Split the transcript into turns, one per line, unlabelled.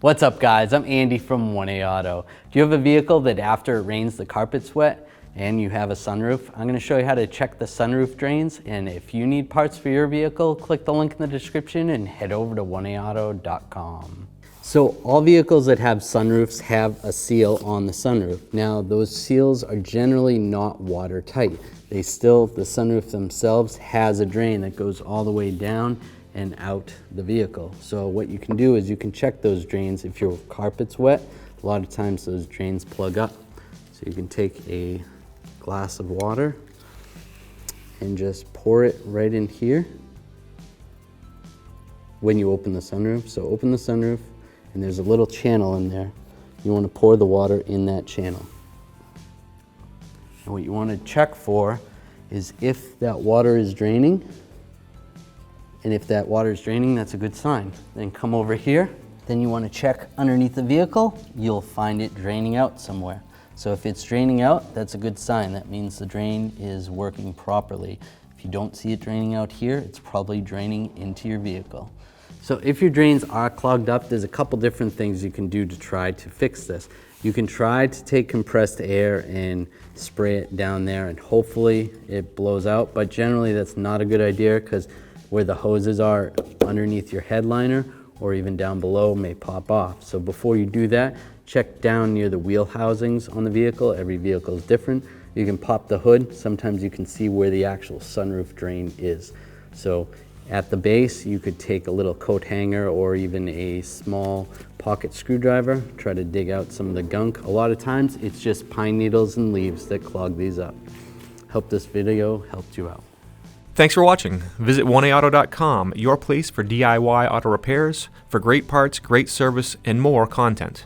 What's up guys, I'm Andy from 1A Auto. Do you have a vehicle that after it rains the carpet's wet and you have a sunroof? I'm going to show you how to check the sunroof drains, and if you need parts for your vehicle, click the link in the description and head over to 1aauto.com. So all vehicles that have sunroofs have a seal on the sunroof. Now those seals are generally not watertight. The sunroof themselves has a drain that goes all the way down and out the vehicle. So what you can do is you can check those drains. If your carpet's wet, a lot of times those drains plug up. So you can take a glass of water and just pour it right in here when you open the sunroof. So open the sunroof and there's a little channel in there. You want to pour the water in that channel. And what you want to check for is if that water is draining. And if that water is draining, that's a good sign. Then come over here. Then you want to check underneath the vehicle. You'll find it draining out somewhere. So if it's draining out, that's a good sign. That means the drain is working properly. If you don't see it draining out here, it's probably draining into your vehicle. So if your drains are clogged up, there's a couple different things you can do to try to fix this. You can try to take compressed air and spray it down there and hopefully it blows out, but generally that's not a good idea because where the hoses are underneath your headliner or even down below may pop off. So before you do that, check down near the wheel housings on the vehicle. Every vehicle is different. You can pop the hood. Sometimes you can see where the actual sunroof drain is. So at the base, you could take a little coat hanger or even a small pocket screwdriver, try to dig out some of the gunk. A lot of times it's just pine needles and leaves that clog these up. Hope this video helped you out.
Thanks for watching. Visit 1aauto.com, your place for DIY auto repairs, for great parts, great service, and more content.